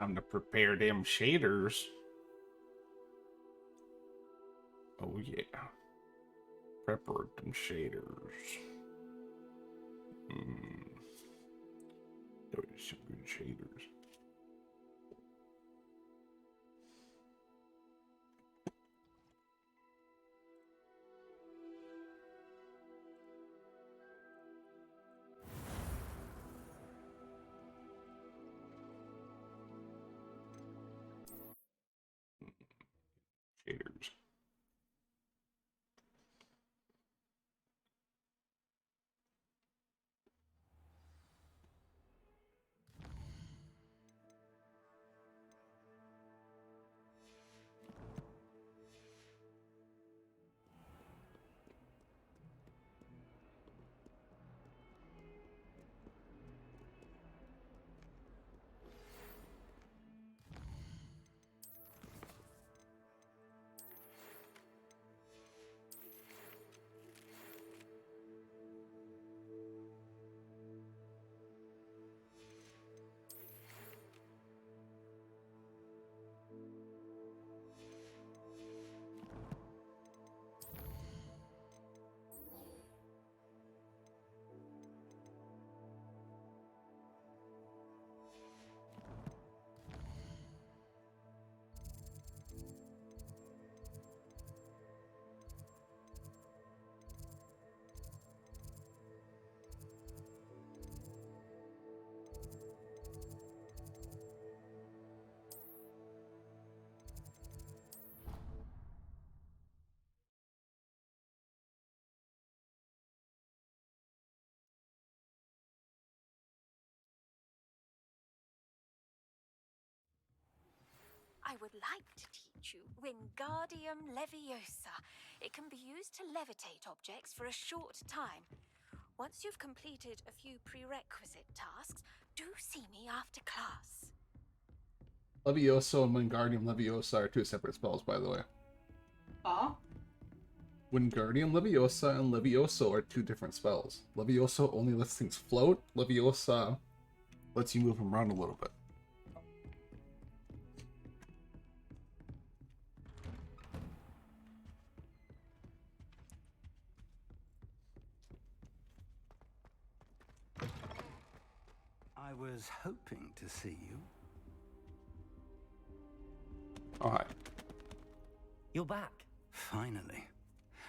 Time to prepare them shaders. Oh yeah. Prepare them shaders. Those are some good shaders. Shaders. I would like to teach you Wingardium Leviosa. It can be used to levitate objects for a short time. Once you've completed a few prerequisite tasks, do see me after class. Levioso and Wingardium Leviosa are two separate spells, by the way. Huh? Wingardium Leviosa and Levioso are two different spells. Levioso only lets things float. Leviosa lets you move them around a little bit. I was hoping to see you. Oh, hi. You're back. Finally.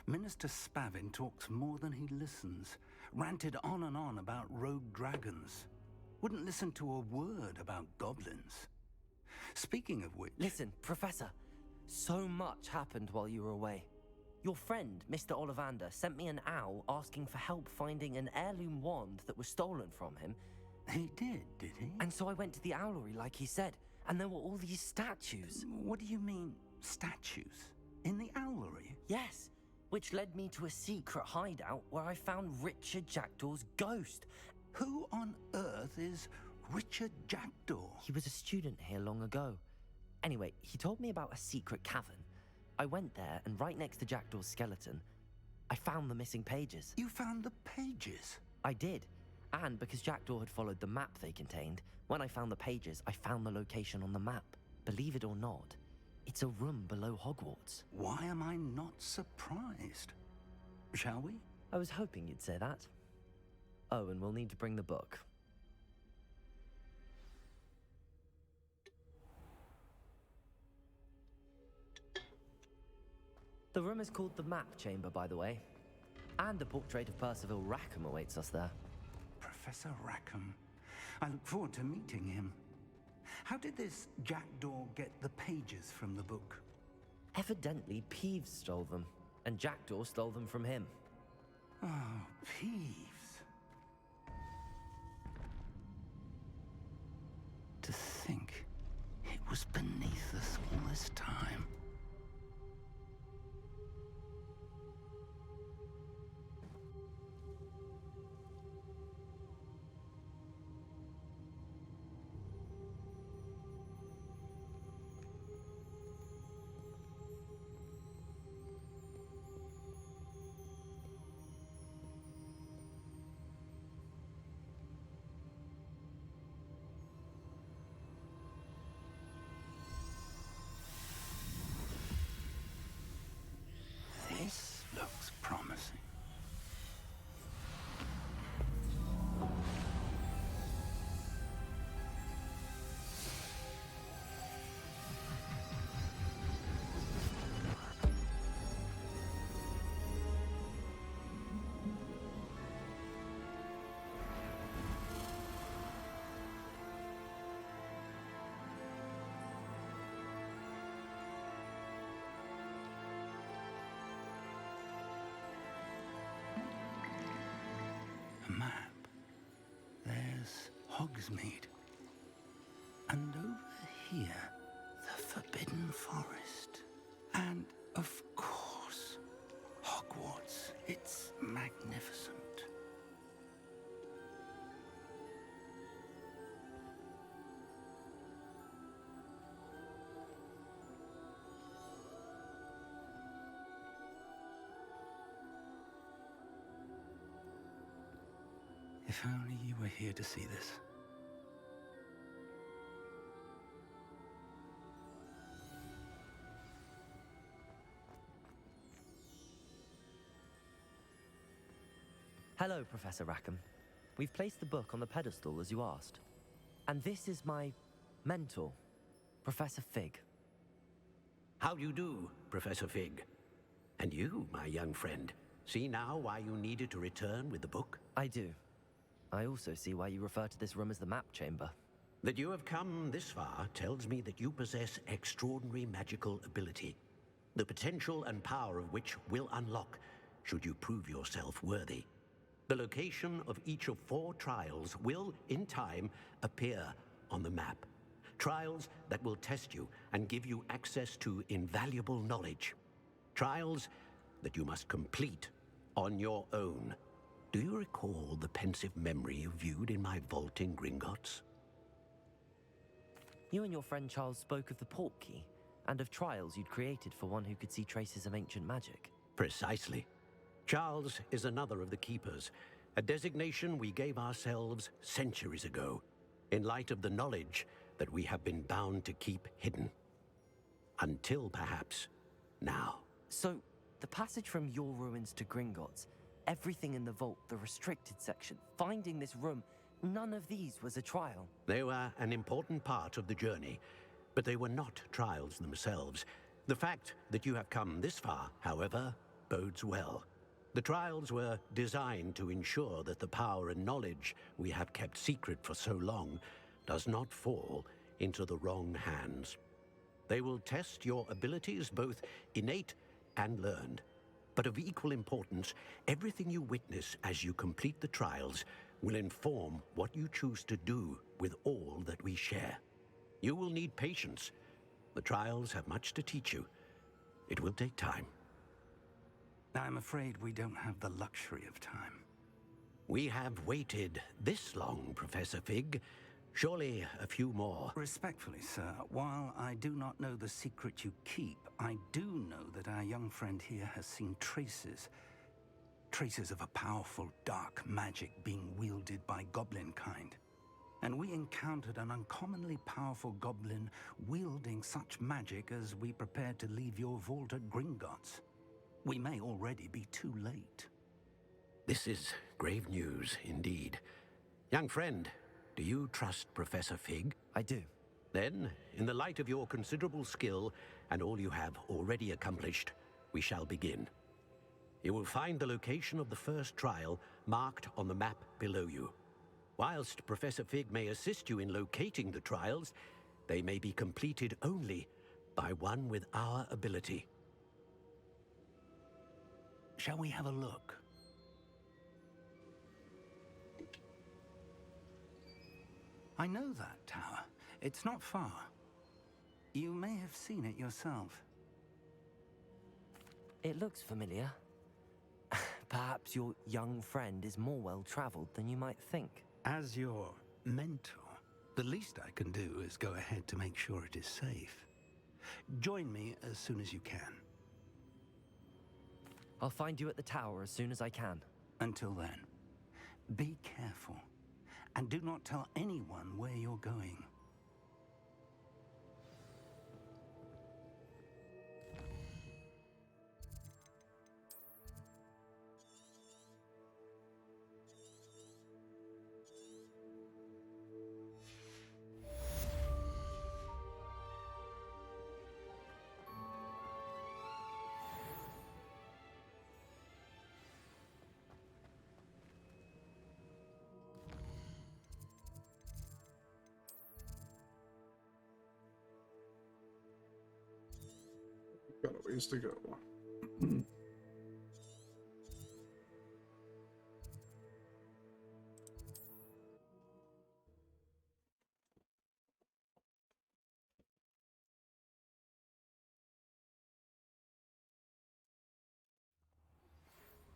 Minister Spavin talks more than he listens. Ranted on and on about rogue dragons. Wouldn't listen to a word about goblins. Speaking of which... Listen, Professor. So much happened while you were away. Your friend, Mr. Ollivander, sent me an owl asking for help finding an heirloom wand that was stolen from him. He did he? And so I went to the owlery like he said, and there were all these statues. What do you mean, statues? In the owlery? Yes, which led me to a secret hideout where I found Richard Jackdaw's ghost. Who on earth is Richard Jackdaw? He was a student here long ago. Anyway, he told me about a secret cavern. I went there, and right next to Jackdaw's skeleton, I found the missing pages. You found the pages? I did. And because Jackdaw had followed the map they contained, when I found the pages, I found the location on the map. Believe it or not, it's a room below Hogwarts. Why am I not surprised? Shall we? I was hoping you'd say that. Oh, and we'll need to bring the book. The room is called the Map Chamber, by the way. And a portrait of Percival Rackham awaits us there. Professor Rackham. I look forward to meeting him. How did this Jackdaw get the pages from the book? Evidently, Peeves stole them, and Jackdaw stole them from him. Oh, Peeves. To think it was beneath us all this time. map. There's Hogsmeade. And over here, the Forbidden Forest. And, of course, Hogwarts. It's magnificent. If only you were here to see this. Hello, Professor Rackham. We've placed the book on the pedestal as you asked. And this is my mentor, Professor Fig. How do you do, Professor Fig? And you, my young friend, see now why you needed to return with the book? I do. I also see why you refer to this room as the map chamber. That you have come this far tells me that you possess extraordinary magical ability, the potential and power of which will unlock should you prove yourself worthy. The location of each of 4 trials will, in time, appear on the map. Trials that will test you and give you access to invaluable knowledge. Trials that you must complete on your own. Do you recall the pensive memory you viewed in my vault in Gringotts? You and your friend Charles spoke of the port key, and of trials you'd created for one who could see traces of ancient magic. Precisely. Charles is another of the Keepers, a designation we gave ourselves centuries ago, in light of the knowledge that we have been bound to keep hidden. Until, perhaps, now. So, the passage from your ruins to Gringotts, everything in the vault, the restricted section, finding this room, none of these was a trial. They were an important part of the journey, but they were not trials themselves. The fact that you have come this far, however, bodes well. The trials were designed to ensure that the power and knowledge we have kept secret for so long does not fall into the wrong hands. They will test your abilities, both innate and learned. But of equal importance, everything you witness as you complete the trials will inform what you choose to do with all that we share. You will need patience. The trials have much to teach you. It will take time. I'm afraid we don't have the luxury of time. We have waited this long, Professor Fig. Surely a few more. Respectfully, sir, while I do not know the secret you keep, I do know that our young friend here has seen traces of a powerful dark magic being wielded by goblin kind. And we encountered an uncommonly powerful goblin wielding such magic as we prepared to leave your vault at Gringotts. We may already be too late. This is grave news indeed. Young friend, do you trust Professor Fig? I do. Then, in the light of your considerable skill and all you have already accomplished, we shall begin. You will find the location of the first trial marked on the map below you. Whilst Professor Fig may assist you in locating the trials, they may be completed only by one with our ability. Shall we have a look? I know that tower. It's not far. You may have seen it yourself. It looks familiar. Perhaps your young friend is more well-traveled than you might think. As your mentor, the least I can do is go ahead to make sure it is safe. Join me as soon as you can. I'll find you at the tower as soon as I can. Until then, be careful, and do not tell anyone where you're going. Got a ways to go.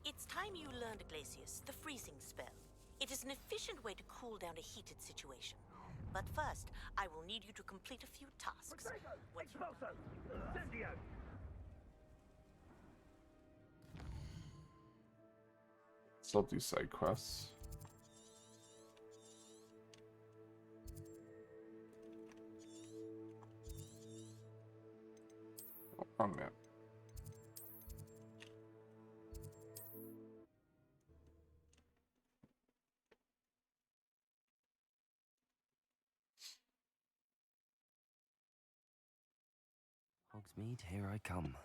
It's time you learned, Glacius, the freezing spell. It is an efficient way to cool down a heated situation. But first, I will need you to complete a few tasks. So I'll do side quests. Oh, wrong map. Hogsmeade, here I come.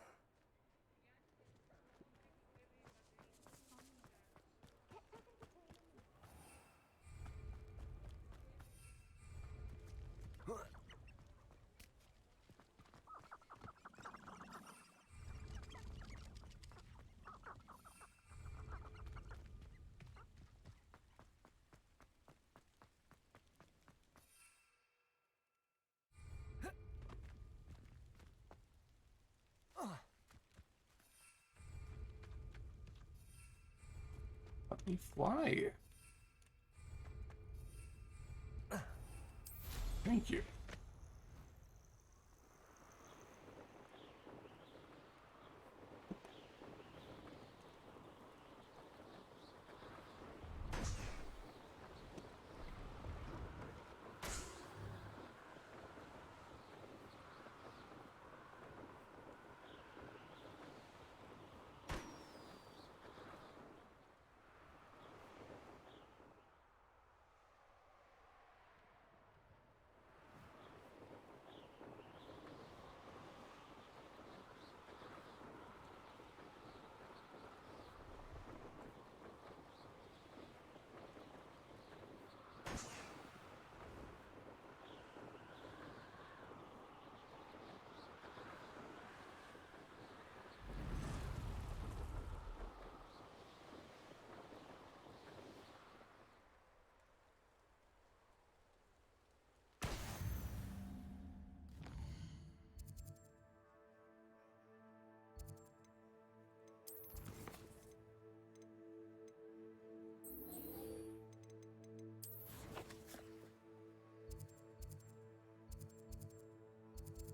Let me fly. Thank you.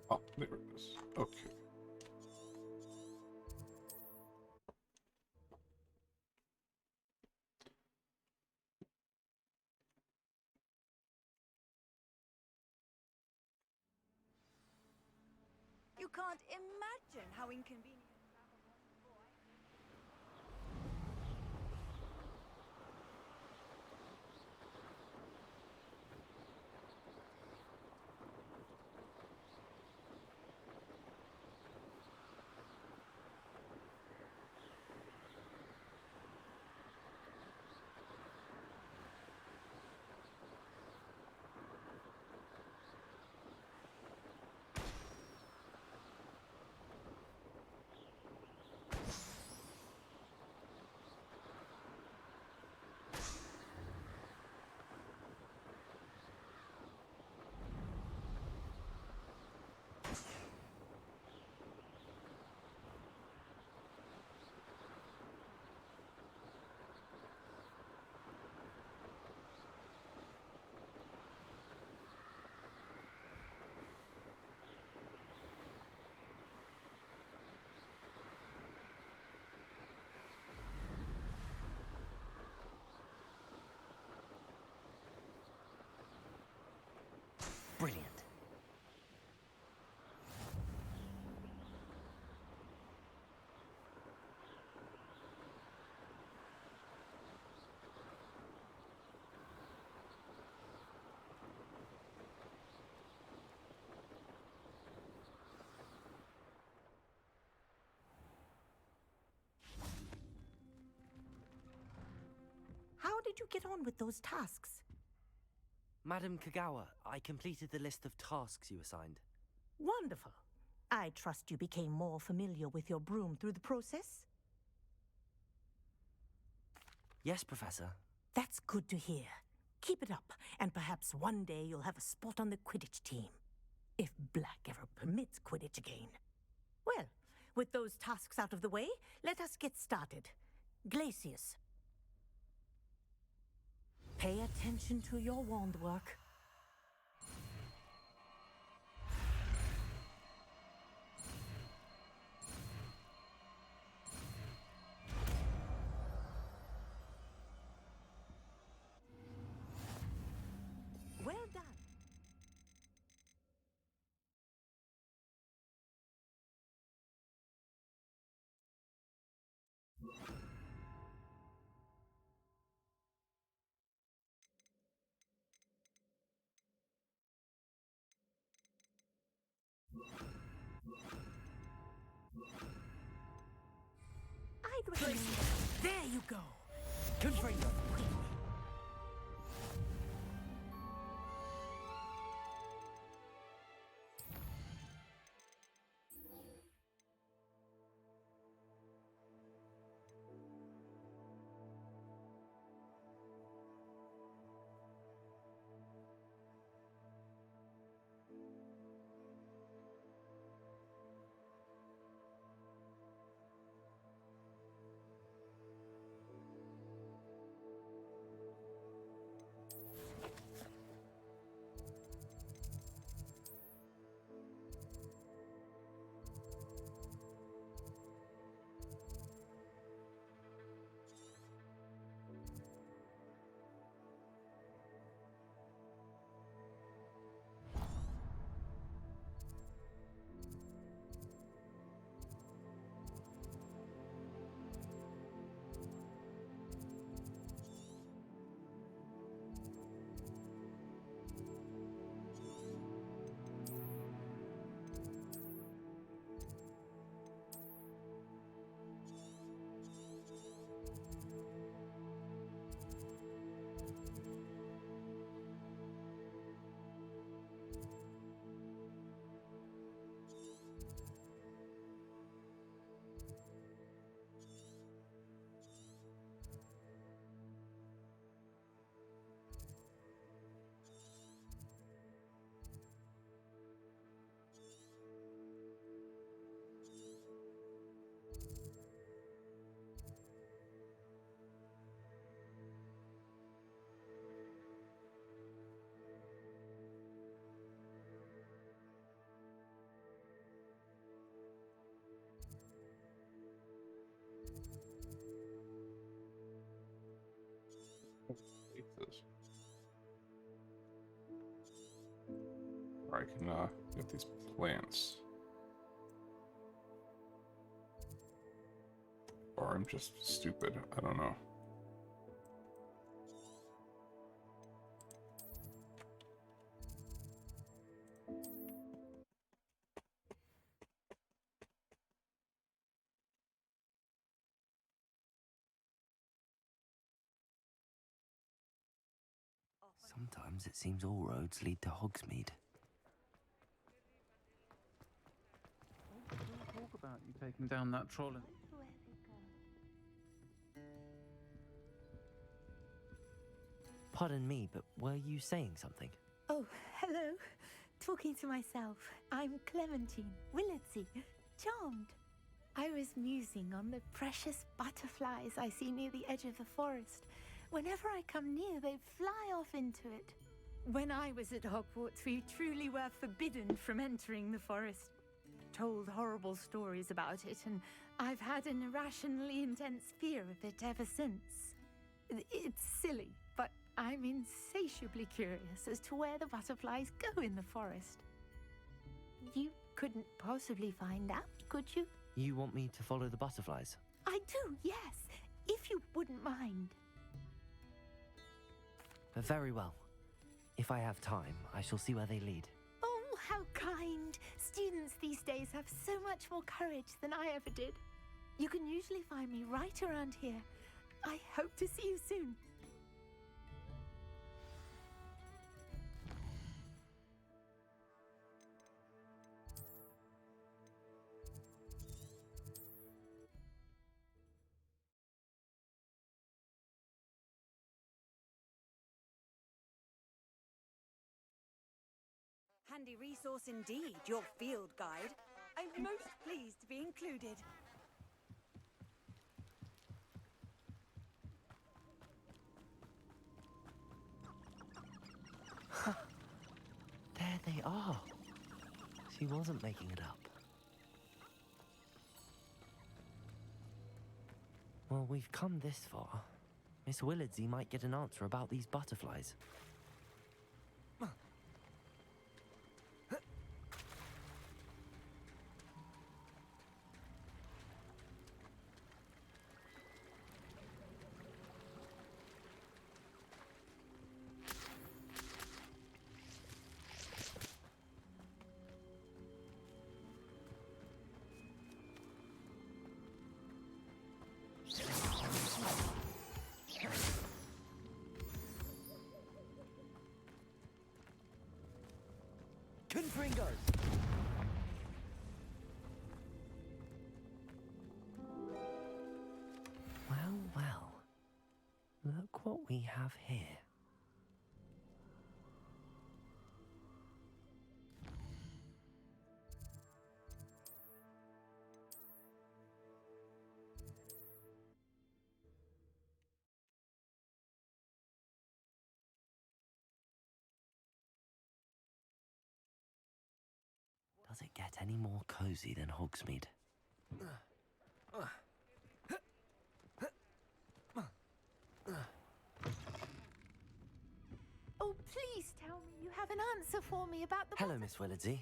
Oh, there it is. Okay. You can't imagine how inconvenient. Brilliant. How did you get on with those tasks? Madam Kagawa, I completed the list of tasks you assigned. Wonderful. I trust you became more familiar with your broom through the process? Yes, Professor. That's good to hear. Keep it up, and perhaps one day you'll have a spot on the Quidditch team. If Black ever permits Quidditch again. Well, with those tasks out of the way, let us get started. Glacius. Pay attention to your wand work. Well done. I'd recommend... There you go. Good for you. Or I can get these plants. Or I'm just stupid. I don't know. Sometimes it seems all roads lead to Hogsmeade. Talk about you taking down that troll. Pardon me, but were you saying something? Oh, hello. Talking to myself. I'm Clementine, Willardsey, charmed. I was musing on the precious butterflies I see near the edge of the forest. Whenever I come near, they fly off into it. When I was at Hogwarts, we truly were forbidden from entering the forest. Told horrible stories about it, and I've had an irrationally intense fear of it ever since. It's silly, but I'm insatiably curious as to where the butterflies go in the forest. You couldn't possibly find out, could you? You want me to follow the butterflies? I do, yes, if you wouldn't mind. Very well. If I have time, I shall see where they lead. Oh, how kind. Students these days have so much more courage than I ever did. You can usually find me right around here. I hope to see you soon. Handy resource indeed, your field guide. I'm most pleased to be included. She wasn't making it up. Well, we've come this far. Miss Willardsey might get an answer about these butterflies. Confringos! Well, well. Look what we have here. Does it get any more cozy than Hogsmeade? Oh, please tell me you have an answer for me about the... Hello, Miss Willardsey.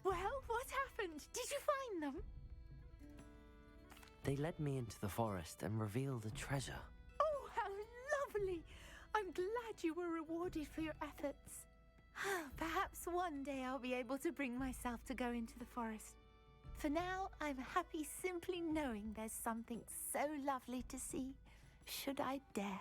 Well, what happened? Did you find them? They led me into the forest and revealed a treasure. Oh, how lovely! I'm glad you were rewarded for your efforts. Perhaps one day I'll be able to bring myself to go into the forest. For now, I'm happy simply knowing there's something so lovely to see, should I dare.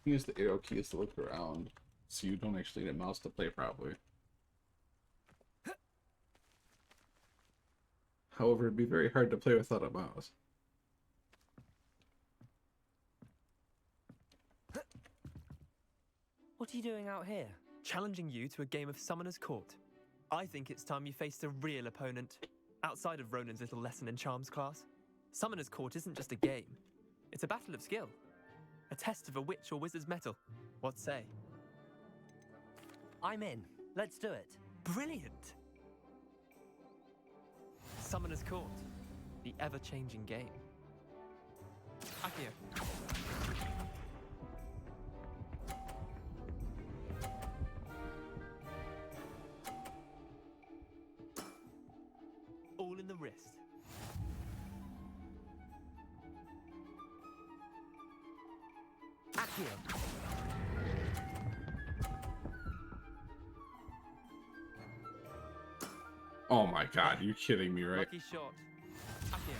Use the arrow keys to look around, so you don't actually need a mouse to play properly. However, it'd be very hard to play without a mouse. What are you doing out here? Challenging you to a game of Summoner's Court. I think it's time you faced a real opponent, outside of Ronan's little lesson in charms class. Summoner's Court isn't just a game. It's a battle of skill. A test of a witch or wizard's mettle. What say? I'm in. Let's do it. Brilliant! Summoner's Court. The ever-changing game. Accio. All in the wrist. Accio. Oh my god, you're kidding me, right? Lucky shot. Accio.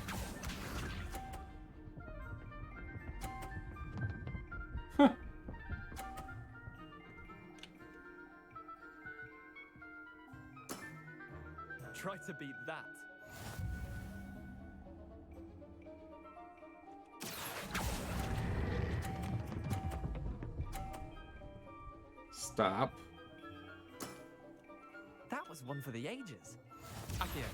Try to beat that. Stop. That was one for the ages. Accio.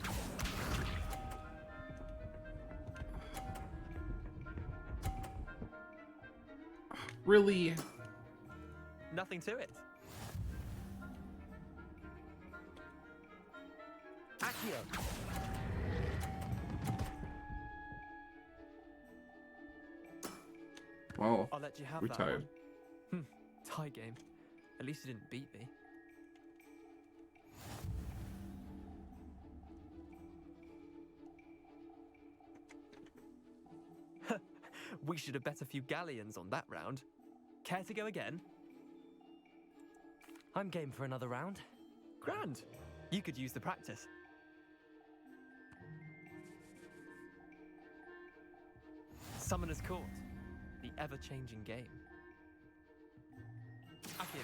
Really? Nothing to it. Accio. Oh, I'll let you have we're that tired. one. Tie game. At least you didn't beat me. We should have bet a few galleons on that round. Care to go again? I'm game for another round. Grand. You could use the practice. Summoner's Court. The ever-changing game. Accio.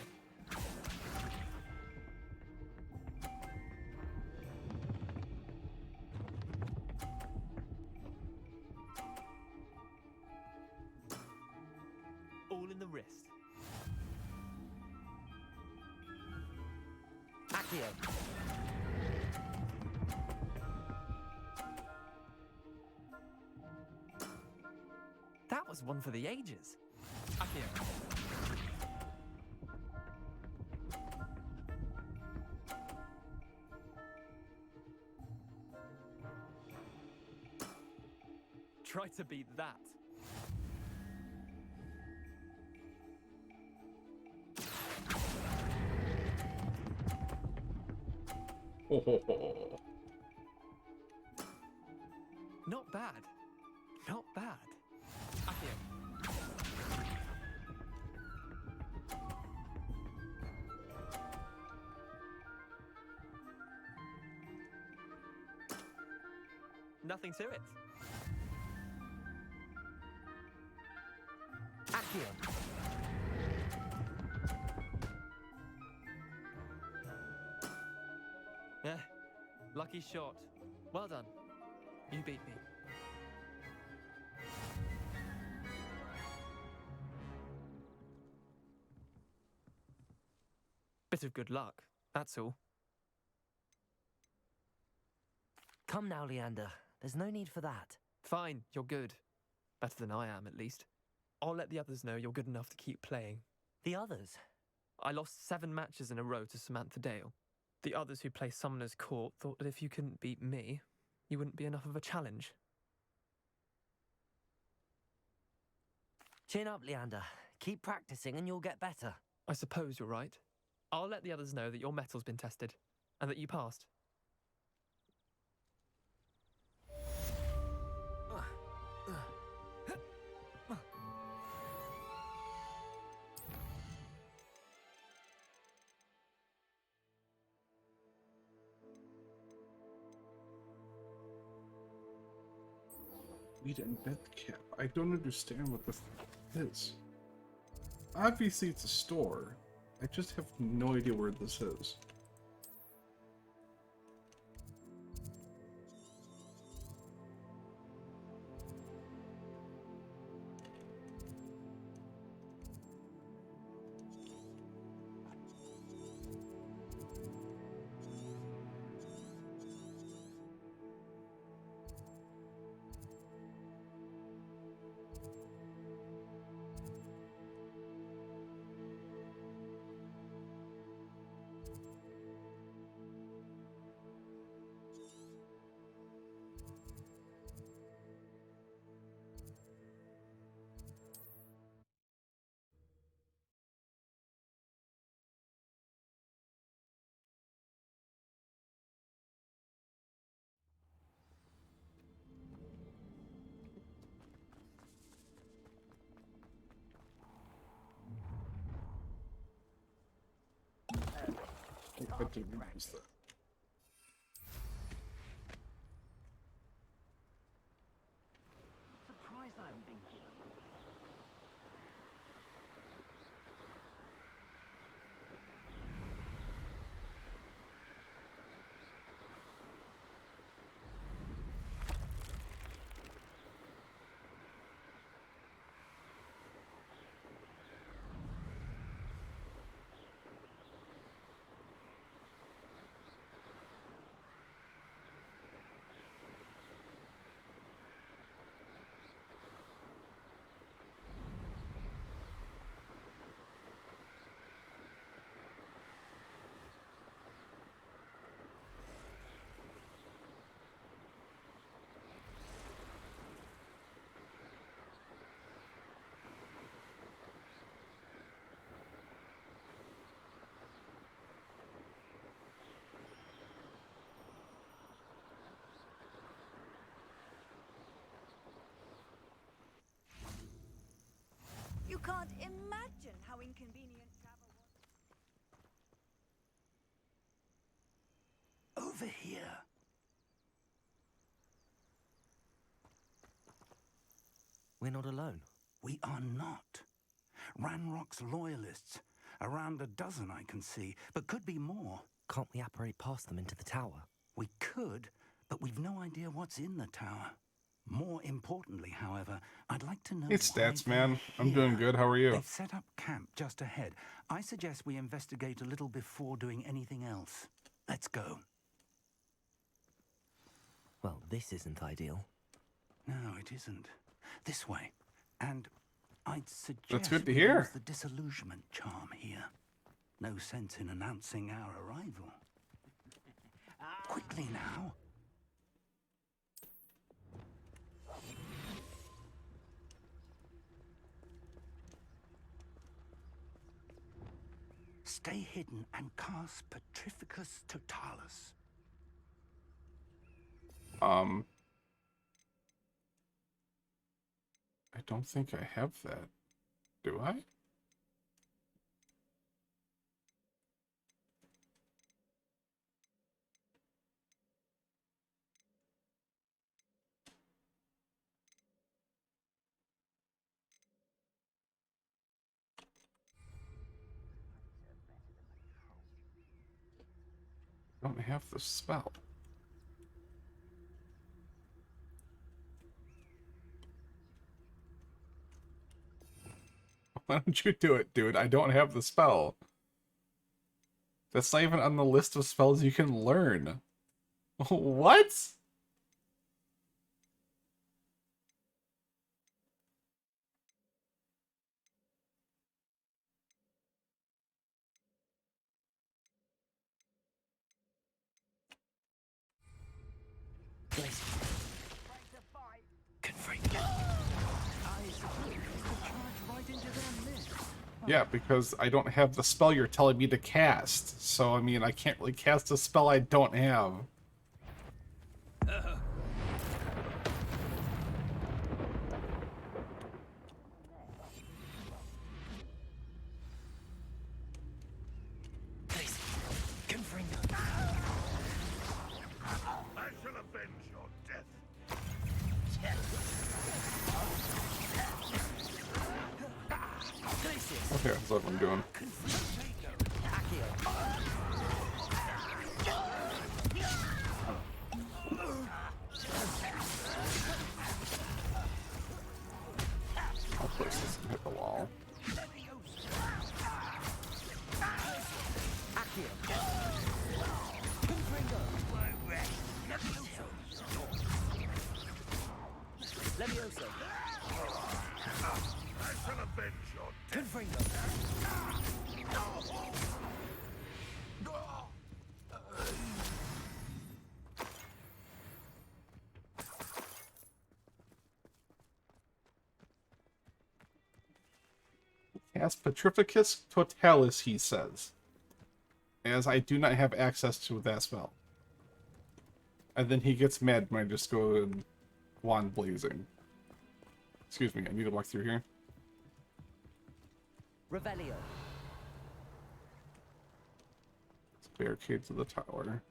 All in the wrist. Accio. That was one for the ages. Accio. Try to beat that. Not bad. Not bad. Accio. Nothing to it. Accio. Lucky shot. Well done. You beat me. Bit of good luck, that's all. Come now, Leander. There's no need for that. Fine, you're good. Better than I am, at least. I'll let the others know you're good enough to keep playing. The others? I lost 7 matches in a row to Samantha Dale. The others who play Summoner's Court thought that if you couldn't beat me, you wouldn't be enough of a challenge. Chin up, Leander. Keep practicing and you'll get better. I suppose you're right. I'll let the others know that your metal's been tested, and that you passed. Meet and bed cap. I don't understand what this is. Obviously it's a store. I just have no idea where this is. I didn't realize that. Surprised I haven't been killed. can't imagine how inconvenient travel was. Over here. We're not alone. We are not. Ranrock's loyalists. Around a dozen I can see, but could be more. Can't we apparate past them into the tower? We could, but we've no idea what's in the tower. More importantly, however, I'd like to know Hey, why Stats they're Man. I'm here. doing good. How are you? They've set up camp just ahead. I suggest we investigate a little before doing anything else. Let's go. Well, this isn't ideal. No, it isn't. This way. And I'd suggest That's good to we hear. use the disillusionment charm here. No sense in announcing our arrival. Quickly now. Stay hidden and cast Petrificus Totalis. I don't think I have that. Do I? I don't have the spell. Why don't you do it, dude? I don't have the spell. That's not even on the list of spells you can learn. What? Yeah, because I don't have the spell you're telling me to cast. So, I mean, I can't really cast a spell I don't have. Okay, that's what I'm doing. I'll place this and hit the wall. Cast Petrificus Totalis, he says. As I do not have access to that spell. And then he gets mad when I just go and wand blazing. Excuse me, I need to walk through here. Revelio. Barricade to the tower.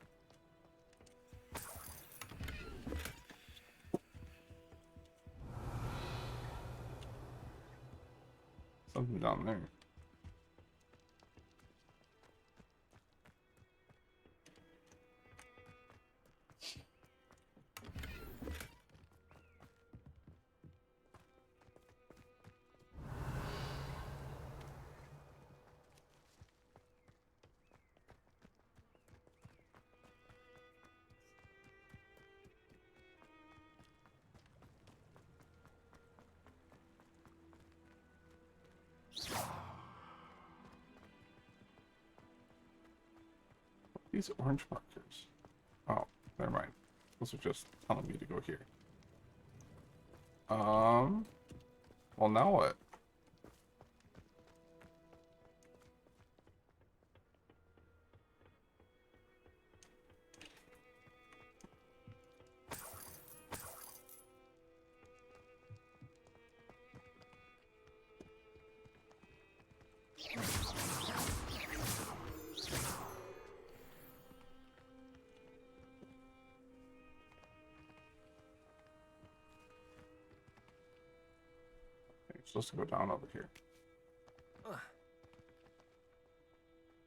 Something down there. These orange markers. Oh, never mind. Those are just telling me to go here. Well, now what? Supposed to go down over here.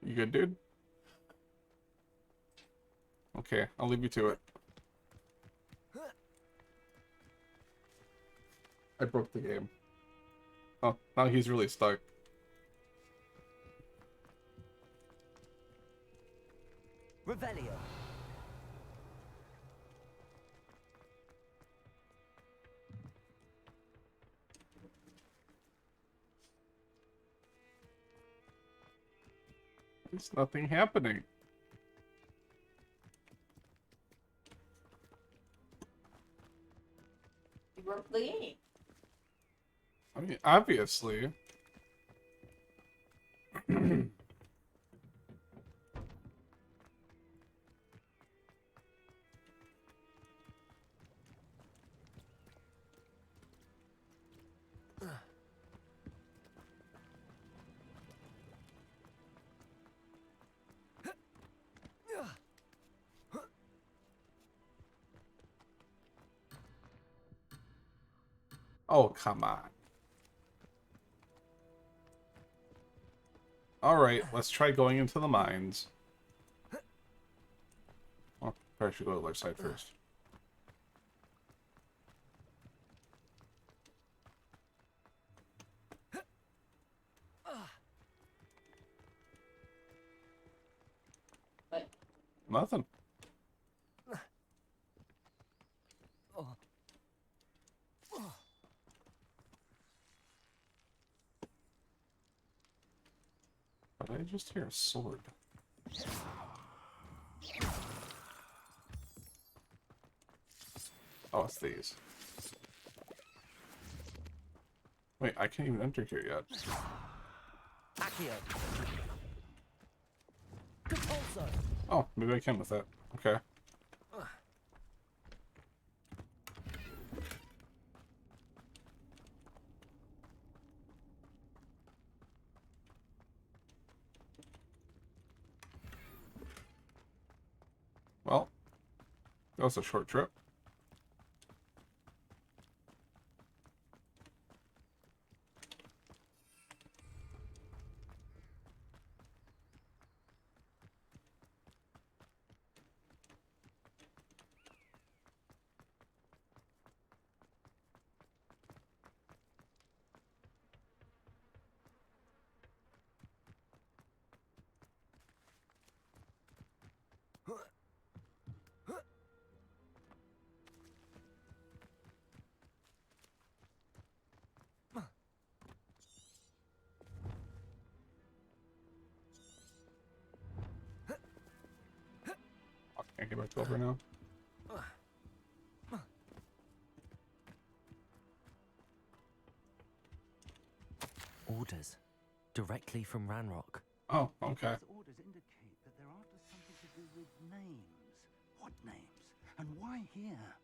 You good, dude? Okay, I'll leave you to it. I broke the game. Oh, now he's really stuck. Revelio. There's nothing happening. You broke the game. I mean, obviously. Oh, come on. Alright, let's try going into the mines. Oh, probably should go to the left side first. What? Nothing. But I just hear a sword. Oh, it's these. Wait, I can't even enter here yet. Accio. Compulso. Oh, maybe I can with that. Okay. Well, that was a short trip. Can't get back over now. Orders. Directly from Ranrock. Oh, okay. These orders indicate that they're after something to do with names. What names? And why here?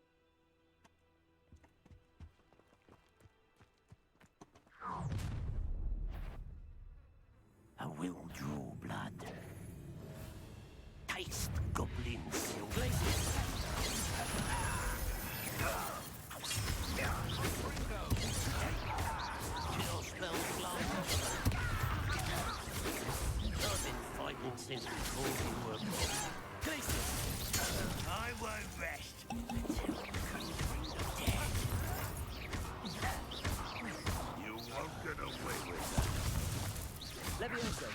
I will draw blood. Taste goblin silver. Chill spells blind. I've been fighting since before you were born. I won't rest until you can bring the dead. You won't get away with that. Levioso.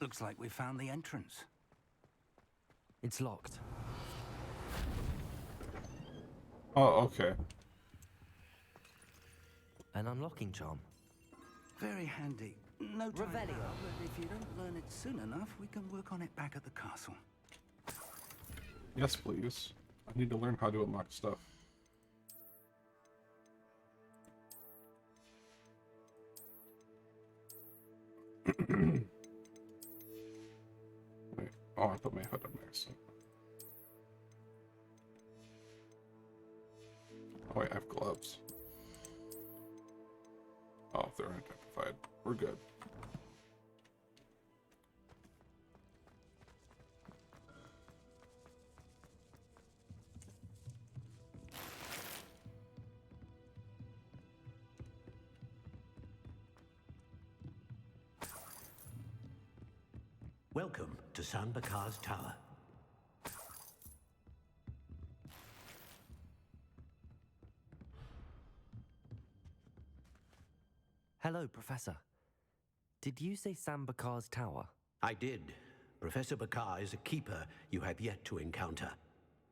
Looks like we found the entrance. It's locked. Oh, okay. An unlocking charm. Very handy. No time Revelio. now, but if you don't learn it soon enough, we can work on it back at the castle. Yes, please. I need to learn how to unlock stuff. Oh, I put my hood on there, so. Oh wait, I have gloves. Oh, if they're unidentified, we're good. Welcome to San Bakar's Tower. Hello, Professor. Did you say Sam Bakar's tower? I did. Professor Bakar is a keeper you have yet to encounter.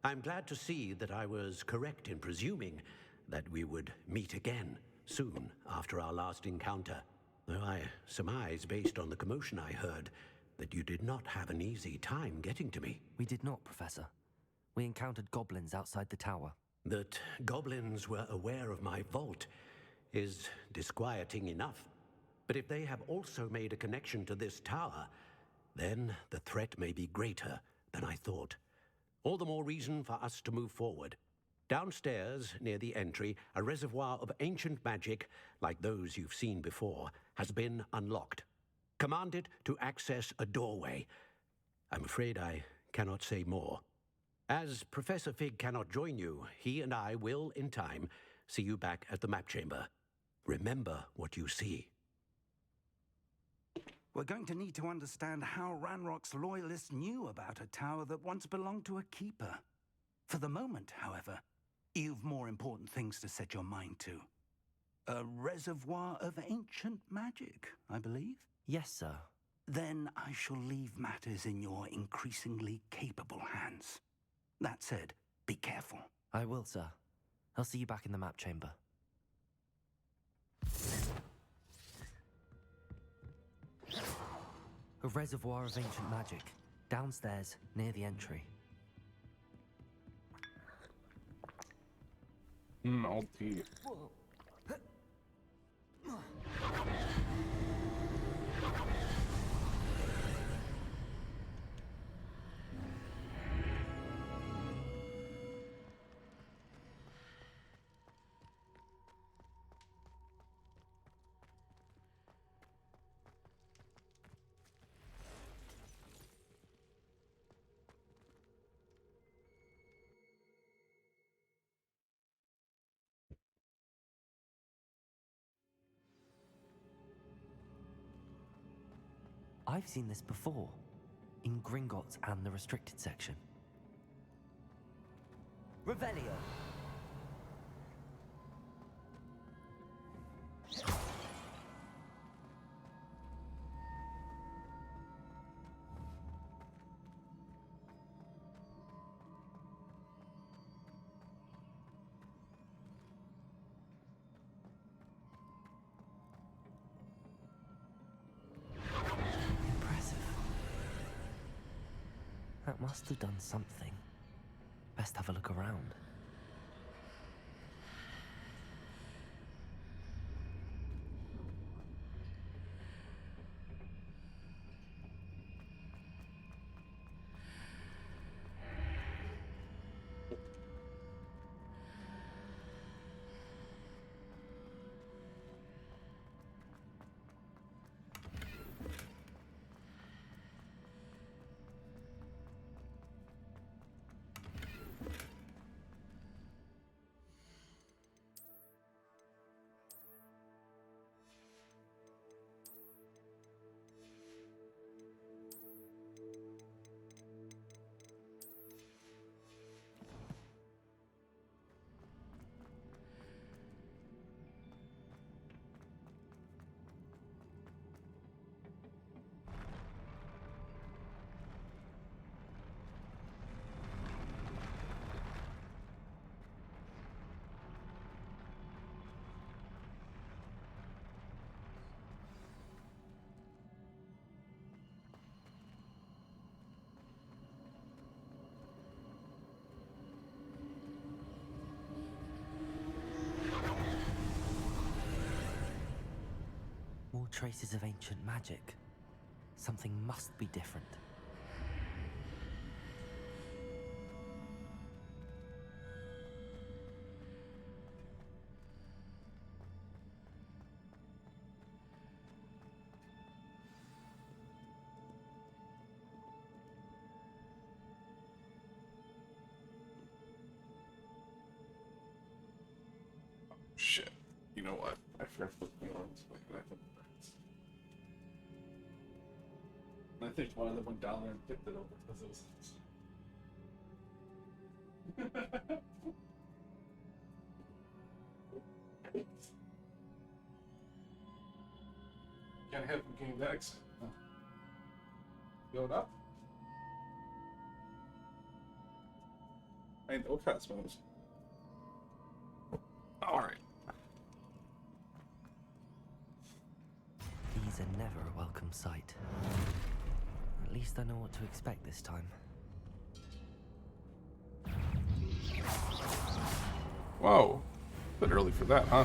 I'm glad to see that I was correct in presuming that we would meet again soon after our last encounter. Though I surmise, based on the commotion I heard, that you did not have an easy time getting to me. We did not, Professor. We encountered goblins outside the tower. That goblins were aware of my vault is disquieting enough. But if they have also made a connection to this tower, then the threat may be greater than I thought. All the more reason for us to move forward. Downstairs, near the entry, a reservoir of ancient magic, like those you've seen before, has been unlocked. Command it to access a doorway. I'm afraid I cannot say more. As Professor Fig cannot join you, he and I will, in time, see you back at the map chamber. Remember what you see. We're going to need to understand how Ranrock's loyalists knew about a tower that once belonged to a keeper. For the moment, however, you've more important things to set your mind to. A reservoir of ancient magic, I believe? Yes, sir. Then I shall leave matters in your increasingly capable hands. That said, be careful. I will, sir. I'll see you back in the map chamber. A reservoir of ancient magic, downstairs, near the entry. Old tea. I've seen this before, in Gringotts and the restricted section. Revelio! That must have done something. Best have a look around. More traces of ancient magic. Something must be different. drift. I think one of them went down there and picked it over because it was. Can't have him gain that excitement. Huh? Build up. I know Cosmos. Alright. These are never a welcome sight. At least I know what to expect this time. Whoa. Bit early for that, huh?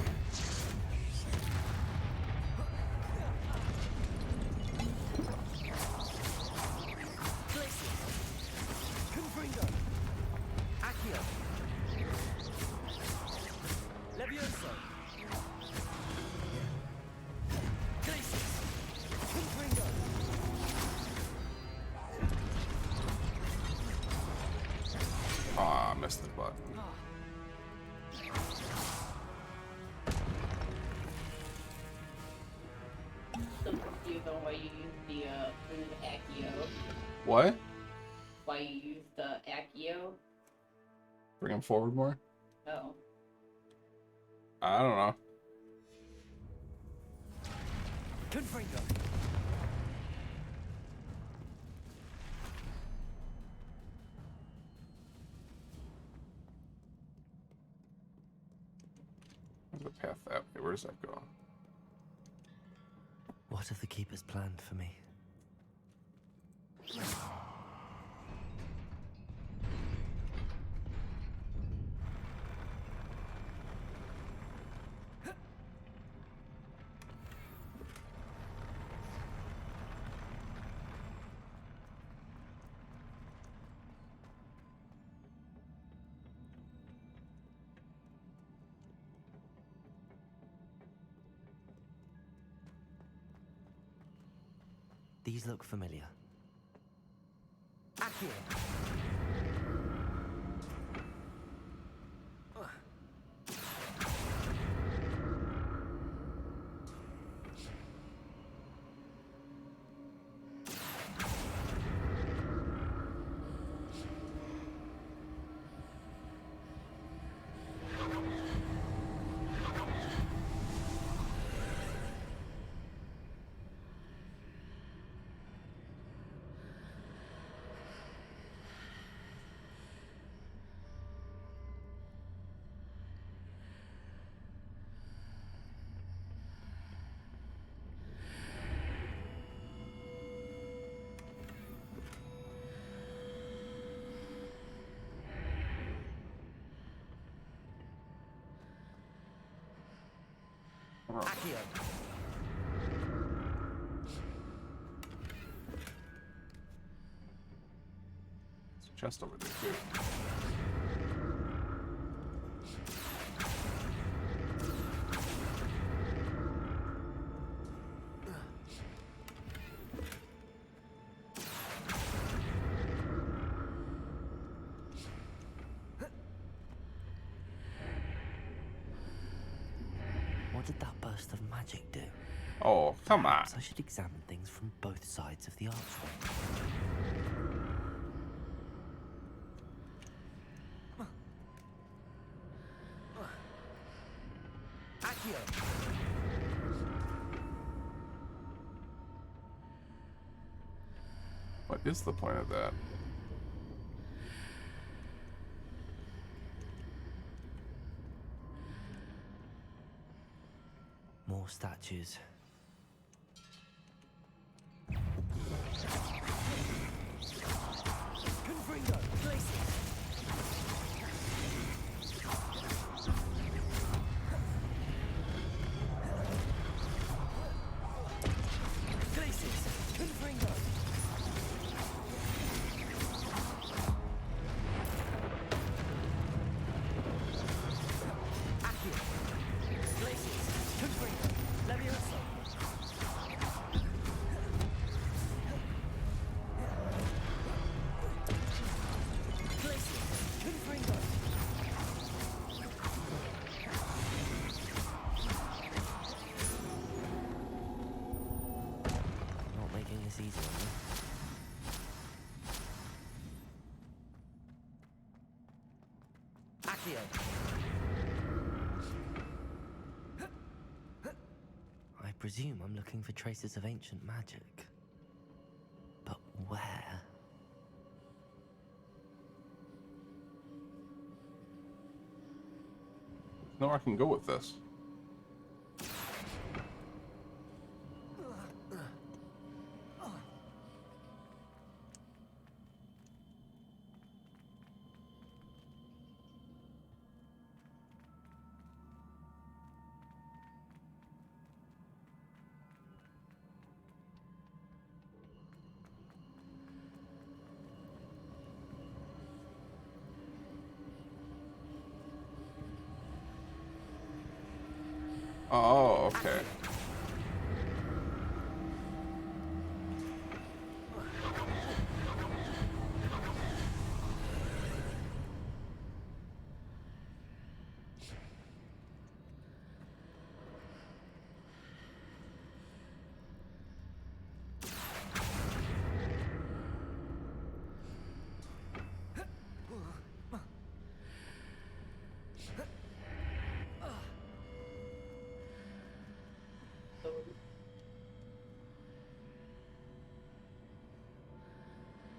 Ah, I missed the button. So confused on why you use the food Accio. What? Why you use the Accio? Bring him forward more? Oh. I don't know. Confringo. There's a path that way. Where does that go? What have the Keepers planned for me? These look familiar. Accio. Accio. There's a chest over there, too. What did that burst of magic do? Oh, come on. Perhaps I should examine things from both sides of the archway. Accio. What is the point of that? More statues. Confringo. Glacier. Glaciers. Confringo. Accio. Glaciers. Confringo. Levioso. Accio! I presume I'm looking for traces of ancient magic. But where? No, I can go with this. Oh, okay.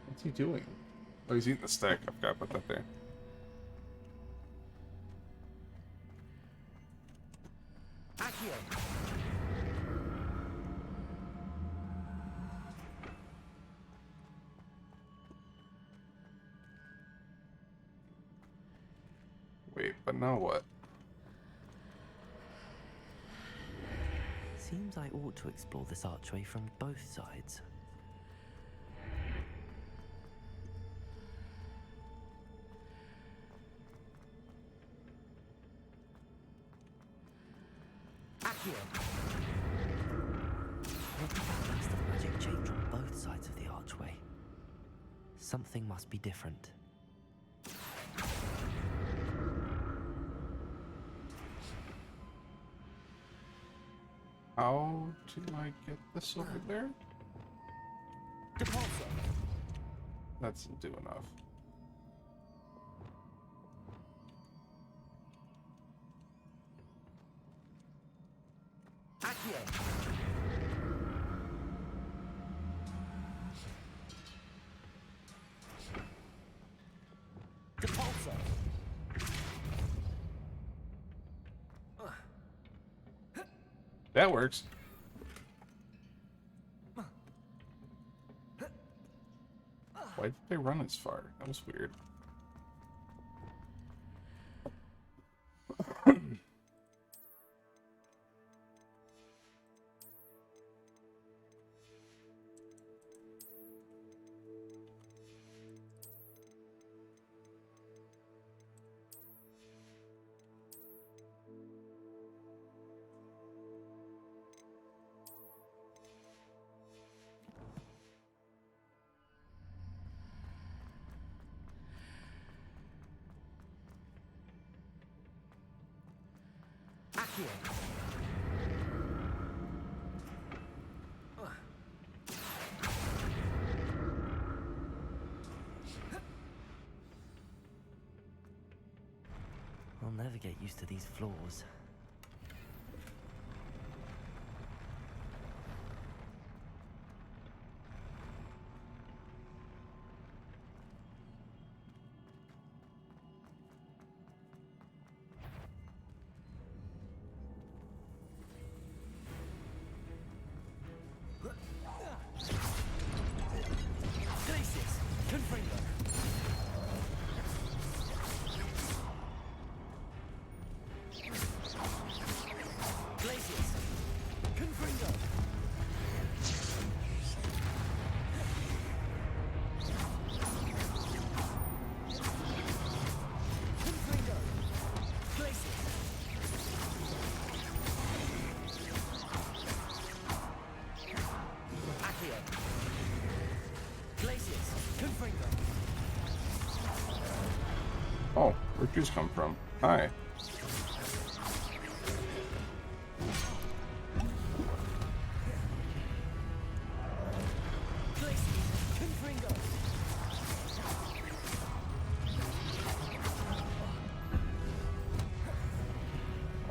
What's he doing? Oh, he's eating the stick. I've got to put that there. Accio! Wait, but now what? Seems I ought to explore this archway from both sides. Accio! What did that burst of magic change on both sides of the archway? Something must be different. How do I get this over there? Depulso! That doesn't do enough. Accio! Depulso! That works. Why did they run as far? That was weird. Accio! I'll never get used to these floors. Oh, where'd you come from? Hi.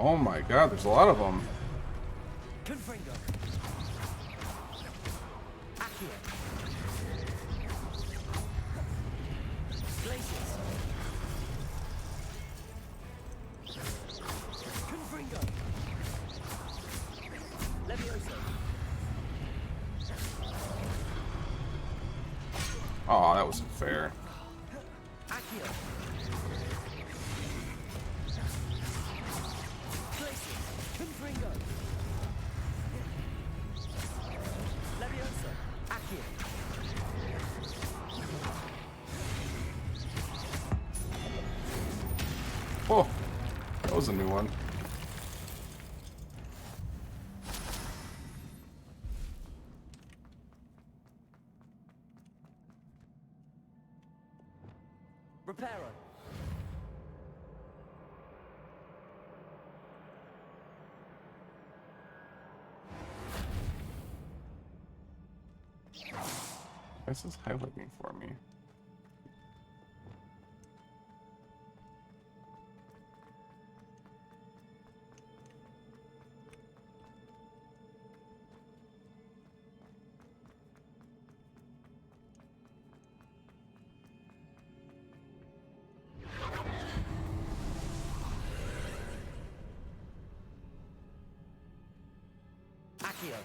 Oh my god, there's a lot of them. Confringo. Accio. Glacius. Confringo. Levioso. Oh, that wasn't fair. Accio. Glacius. Confringo. Levioso. Accio. Oh, that was a new one. Reparo. This is highlighting for me. Accio.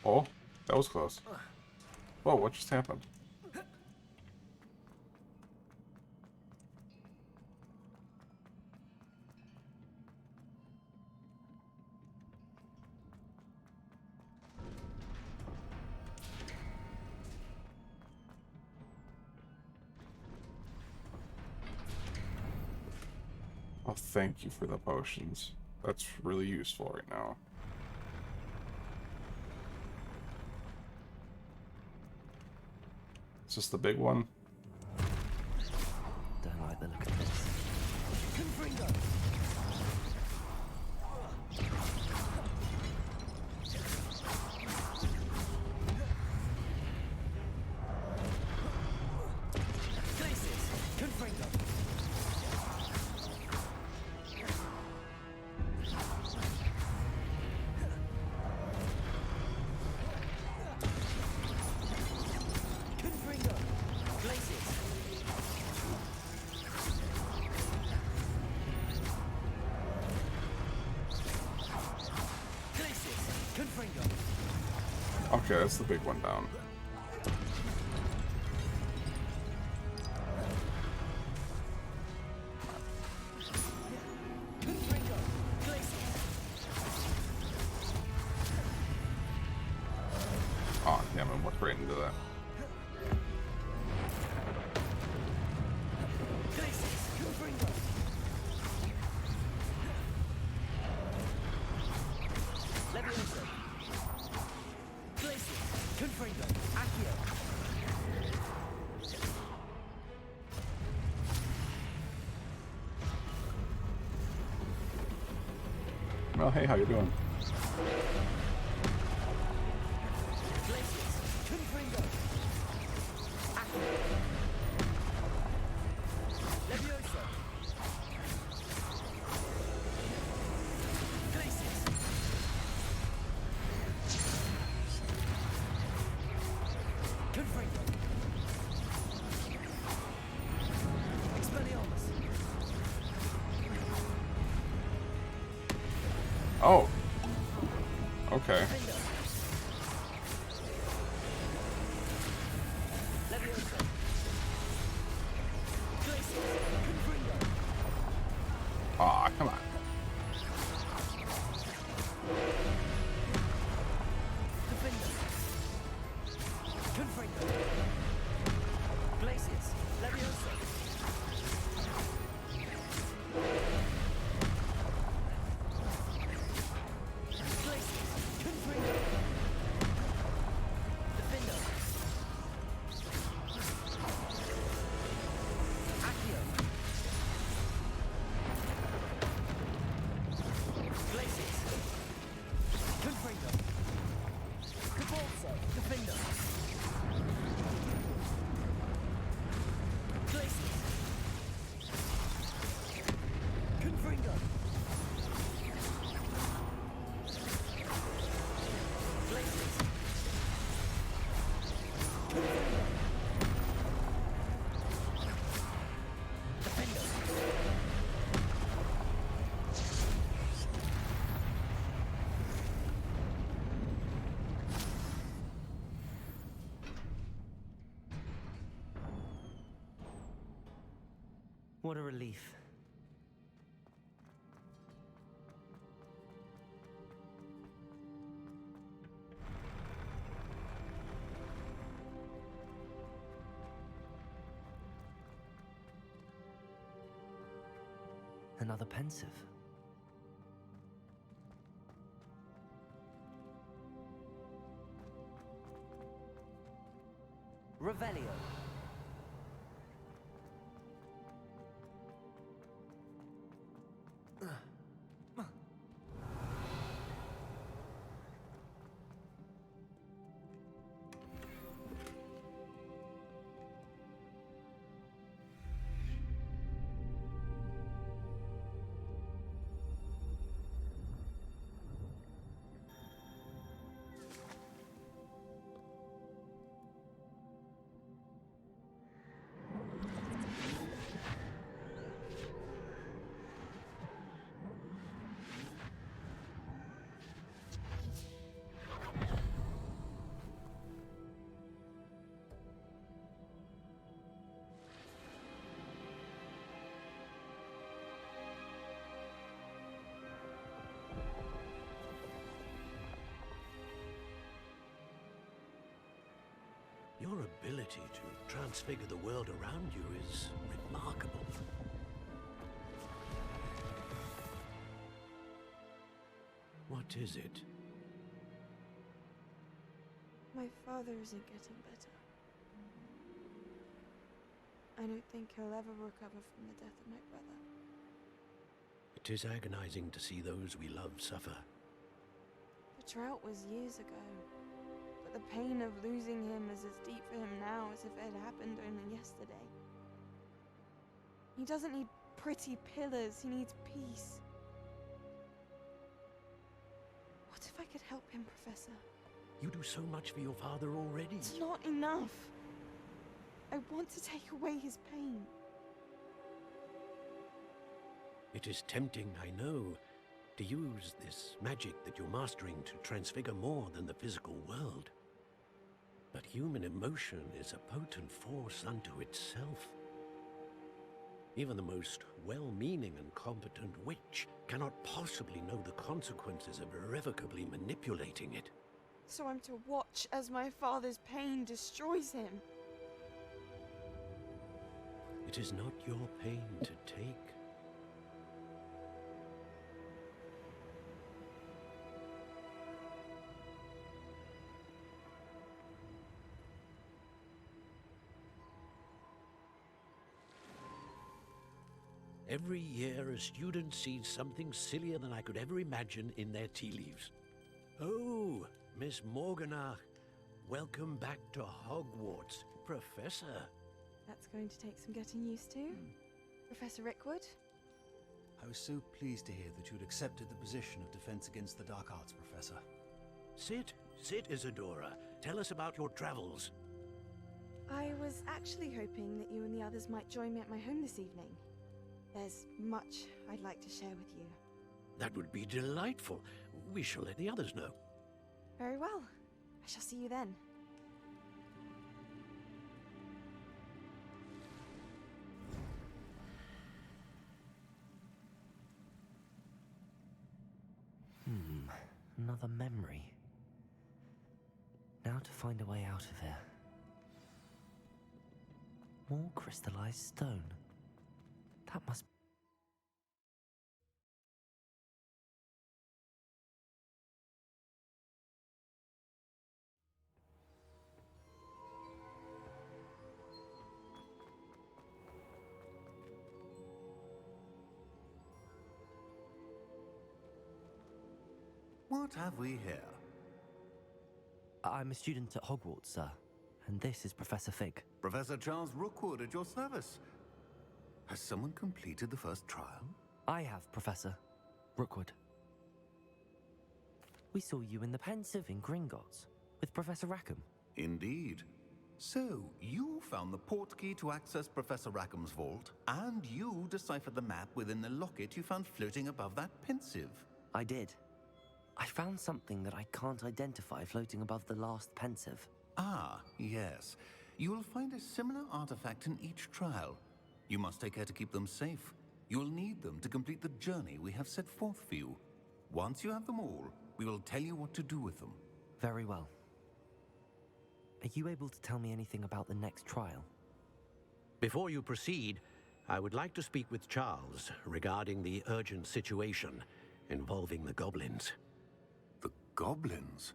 Oh, that was close. Whoa, what just happened? Oh, thank you for the potions. That's really useful right now. Is this the big one? Don't like the look of this. Confringo. Glacius. Confringo. Confringo. Glacius. Glacius. Confringo. Okay, that's the big one down. Confringo. Glacius. Oh, damn, I walked right into that. Glacius. Confringo. Levioso. Glacius. Confringo. Accio. Well, hey, how you doing? Glacius. Confringo. Accio. Levioso. Glacius. Confringo. Expelliarmus. Oh. Okay. Findo. Levioso. Glacius. Confringo. Aw, come on. Findo. Confringo. Glacius. Levioso. What a relief. Another pensive. Revelio. Your ability to transfigure the world around you is remarkable. What is it? My father isn't getting better. I don't think he'll ever recover from the death of my brother. It is agonizing to see those we love suffer. The drought was years ago, but the pain of losing him is as deep for him now as if it had happened only yesterday. He doesn't need pretty pillars, he needs peace. What if I could help him, Professor? You do so much for your father already. It's not enough. I want to take away his pain. It is tempting, I know, to use this magic that you're mastering to transfigure more than the physical world. But human emotion is a potent force unto itself. Even the most well-meaning and competent witch cannot possibly know the consequences of irrevocably manipulating it. So I'm to watch as my father's pain destroys him. It is not your pain to take. Every year, a student sees something sillier than I could ever imagine in their tea leaves. Oh, Miss Morganach, welcome back to Hogwarts, Professor. That's going to take some getting used to. Professor Rickwood? I was so pleased to hear that you'd accepted the position of Defense Against the Dark Arts, Professor. Sit, Isadora. Tell us about your travels. I was actually hoping that you and the others might join me at my home this evening. There's much I'd like to share with you. That would be delightful. We shall let the others know. Very well. I shall see you then. Another memory. Now to find a way out of here. More crystallized stone. That must... What have we here? I'm a student at Hogwarts, sir. And this is Professor Fig. Professor Charles Rookwood at your service. Has someone completed the first trial? I have, Professor Rookwood. We saw you in the Pensive in Gringotts with Professor Rackham. Indeed. So, you found the portkey to access Professor Rackham's vault, and you deciphered the map within the locket you found floating above that Pensive. I did. I found something that I can't identify floating above the last Pensive. Ah, yes. You will find a similar artifact in each trial. You must take care to keep them safe. You'll need them to complete the journey we have set forth for you. Once you have them all, we will tell you what to do with them. Very well. Are you able to tell me anything about the next trial? Before you proceed, I would like to speak with Charles regarding the urgent situation involving the goblins. The goblins?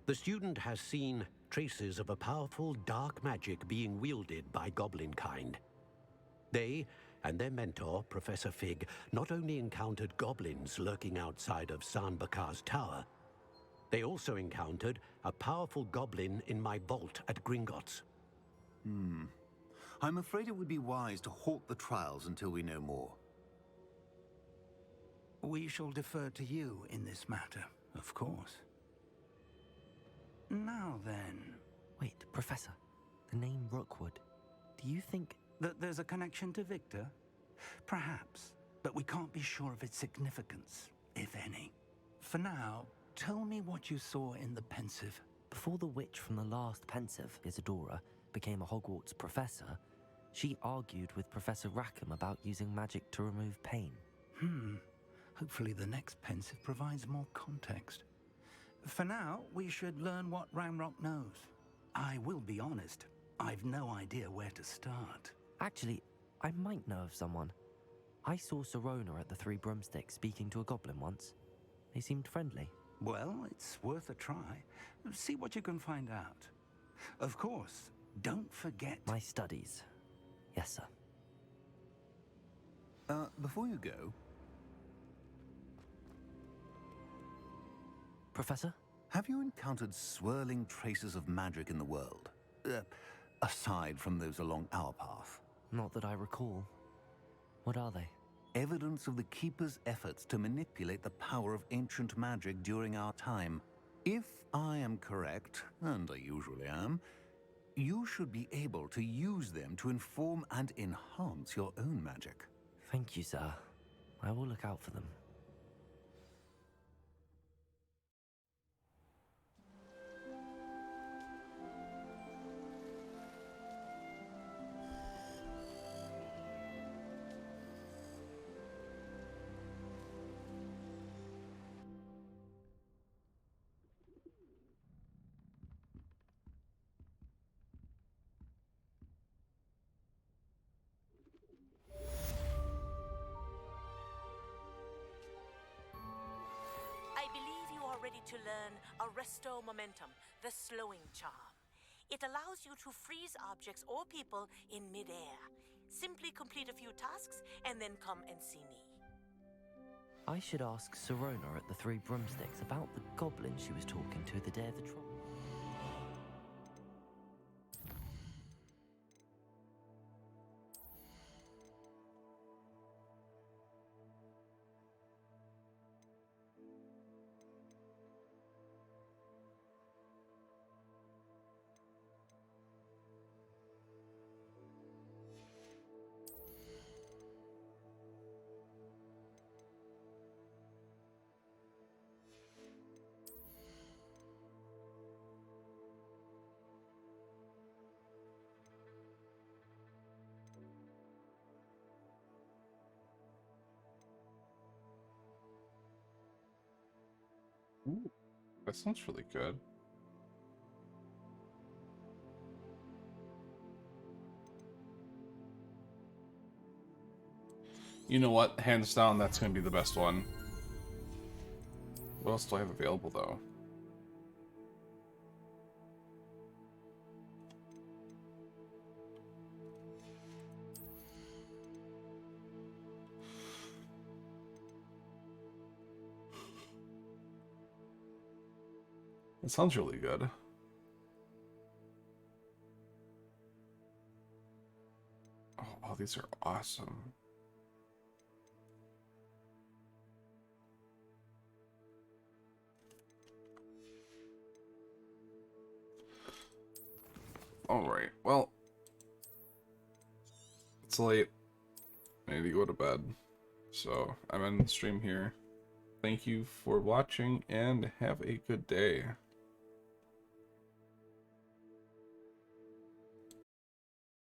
The student has seen traces of a powerful dark magic being wielded by goblin kind. They and their mentor, Professor Fig, not only encountered goblins lurking outside of San Bakar's tower, they also encountered a powerful goblin in my vault at Gringotts. I'm afraid it would be wise to halt the trials until we know more. We shall defer to you in this matter, of course. Now then... Wait, Professor. The name Rookwood. Do you think... that there's a connection to Victor? Perhaps, but we can't be sure of its significance, if any. For now, tell me what you saw in the Pensive. Before the witch from the last Pensive, Isadora, became a Hogwarts professor, she argued with Professor Rackham about using magic to remove pain. Hopefully the next Pensive provides more context. For now, we should learn what Ranrock knows. I will be honest, I've no idea where to start. Actually, I might know of someone. I saw Sirona at the Three Broomsticks speaking to a goblin once. They seemed friendly. Well, it's worth a try. See what you can find out. Of course, don't forget... my studies. Yes, sir. Before you go... Professor? Have you encountered swirling traces of magic in the world? Aside from those along our path? Not that I recall. What are they? Evidence of the Keeper's efforts to manipulate the power of ancient magic during our time. If I am correct, and I usually am, you should be able to use them to inform and enhance your own magic. Thank you, sir. I will look out for them. I believe you are ready to learn Arresto Momentum, the slowing charm. It allows you to freeze objects or people in midair. Simply complete a few tasks and then come and see me. I should ask Sirona at the Three Broomsticks about the goblin she was talking to the day of the trial. Ooh, that sounds really good. You know what? Hands down, that's going to be the best one. What else do I have available, though? It sounds really good. Oh, these are awesome. Alright, well, it's late. I need to go to bed. So, I'm ending the stream here. Thank you for watching, and have a good day.